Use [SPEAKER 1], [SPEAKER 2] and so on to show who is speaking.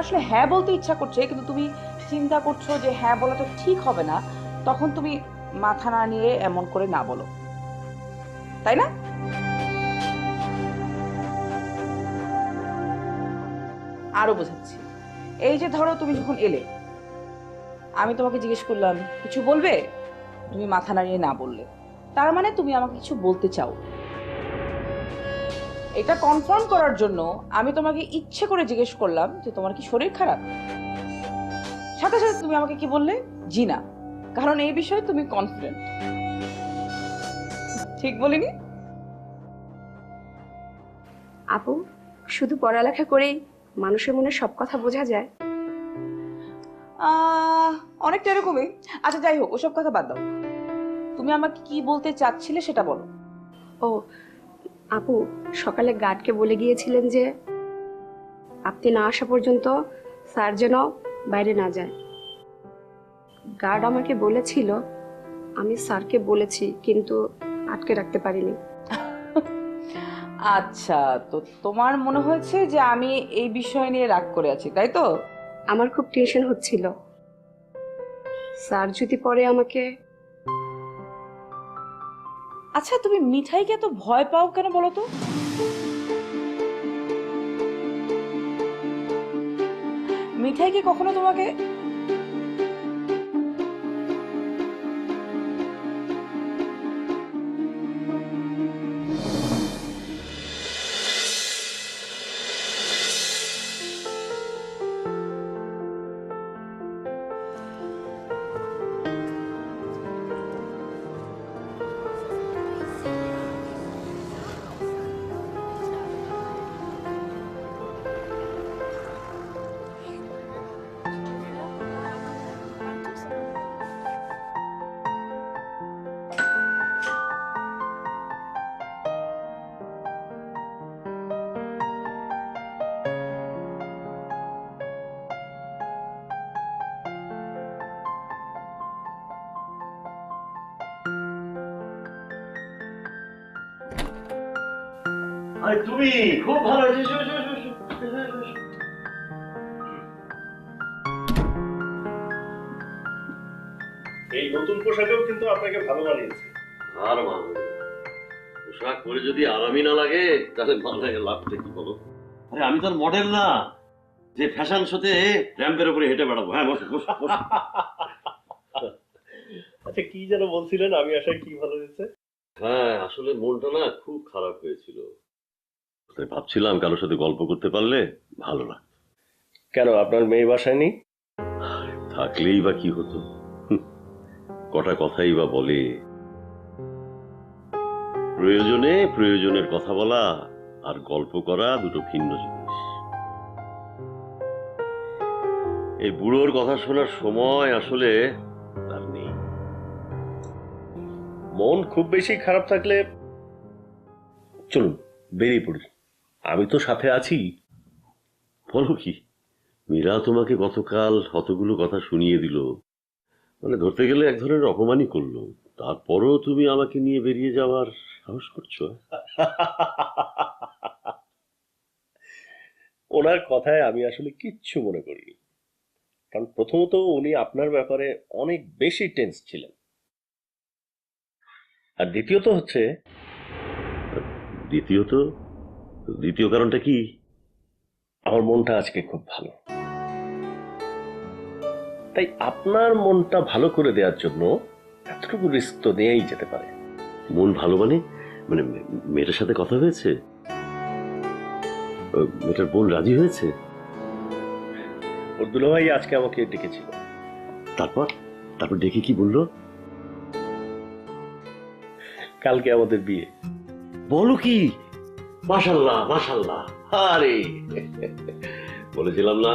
[SPEAKER 1] আসলে হ্যাঁ বলতে ইচ্ছা করছে, কিন্তু তুমি চিন্তা করছো যে হ্যাঁ বলা তো ঠিক হবে না, তখন তুমি মাথা না নিয়ে এমন করে না বলো, তাই না? আরো বোঝাচ্ছি। এই যে ধরো তুমি যখন এলে, আমি তোমাকে জিজ্ঞেস করলাম কিছু বলবে, তুমি মাথা নাড়িয়ে না বললে, তার মানে তুমি আমাকে কিছু বলতে চাও। এটা কনফার্ম করার জন্য আমি তোমাকে ইচ্ছে করে জিজ্ঞেস করলাম যে তোমার কি শরীর খারাপ। সাথে সাথে তুমি আমাকে কি বললে? জি না। কারণ এই বিষয়ে তুমি কনফিডেন্ট। ঠিক বলিনি?
[SPEAKER 2] আপু, শুধু পড়ালেখা করেই মানুষের মনে সব কথা বোঝা যায়?
[SPEAKER 1] অনেকটা এরকমই। আচ্ছা যাই হোক, ওসব কথা বাদ দাও। তুমি আমাকে কি বলতে চাচ্ছিলে সেটা বলো।
[SPEAKER 2] ও আপু, সকালে গার্ডকে বলে গিয়েছিলেন যে আপনি না আসা পর্যন্ত স্যার যেন বাইরে না যায়। গার্ড আমাকে বলেছিল, আমি স্যারকে বলেছি, কিন্তু আটকে রাখতে পারিনি।
[SPEAKER 1] আচ্ছা, তো তোমার মনে হয়েছে যে আমি এই বিষয় নিয়ে রাগ করে আছি, তাই তো?
[SPEAKER 2] আমার খুব টেনশন হচ্ছিল, স্যার যদি পরে আমাকে।
[SPEAKER 1] আচ্ছা, তুমি মিঠাইকে এত ভয় পাও কেন বলো তো? মিঠাই কি কখনো তোমাকে...
[SPEAKER 3] আরে তুমি খুব ভালো হয়েছে, এসো, এসো, এসো, এসো, এসো, এসো, এসো। এই নতুন পোশাকেও কিন্তু আপনাকে ভালো মানিয়েছে।
[SPEAKER 4] আর ভালো পোশাক পরে যদি আরামই না লাগে তাহলে মাথায় লাভটা কি বলো? আরে আমি তো মডেল না যে ফ্যাশন শোতে র্যাম্পের উপরে হেঁটে বেড়াবো। হ্যাঁ বসো বসো বসো।
[SPEAKER 3] আচ্ছা, কি যেন বলছিলেন? আমি আশায় কি ভালো হয়েছে?
[SPEAKER 4] হ্যাঁ আসলে মনটা না খুব খারাপ হয়েছিল, তাই ভাবছিলাম কারোর সাথে গল্প করতে পারলে ভালো লাগতো।
[SPEAKER 3] কেন, আপনার মেয়ে বাসায় নেই?
[SPEAKER 4] থাকলেই বা কি হতো, কটা কথাই বা বলে। প্রয়োজনে প্রয়োজনের কথা বলা আর গল্প করা দুটো ভিন্ন জিনিস। এই বুড়োর কথা শোনার সময় আসলে তার নেই।
[SPEAKER 3] মন খুব বেশি খারাপ থাকলে চলুন বেরিয়ে পড়ি, আমি তো সাথে আছি।
[SPEAKER 4] বলো কি, মীরা তোমাকে গতকাল কতগুলো কথা শুনিয়ে দিল, মানে ধরতে গেলে এক ধরনের অপমানই করলো, তারপরও তুমি আমাকে নিয়ে বেরিয়ে যাওয়ার সাহস করছো?
[SPEAKER 3] ওনার কথায় আমি আসলে কিচ্ছু মনে করিনি, কারণ প্রথমত উনি আপনার ব্যাপারে অনেক বেশি টেন্স ছিলেন, আর দ্বিতীয়ত হচ্ছে
[SPEAKER 4] দ্বিতীয়ত? দ্বিতীয় কারণটা কি?
[SPEAKER 3] আমার মনটা আজকে খুব ভালো, তাই আপনার মনটা ভালো করে দেওয়ার জন্য এতটুকু রিস্ক তো নেওয়াই যেতে পারে।
[SPEAKER 4] মন ভালো মানে? মানে মেয়েটার সাথে কথা হয়েছে? মেয়েটার বোন রাজি হয়েছে?
[SPEAKER 3] ওর দুলাভাই আজকে আমাকে ডেকেছিল।
[SPEAKER 4] তারপর তারপর ডেকে কি বললো?
[SPEAKER 3] কালকে আমাদের বিয়ে।
[SPEAKER 4] বলো কি? মাশাল্লাহ মাশাল্লাহ। আরে বলেছিলাম না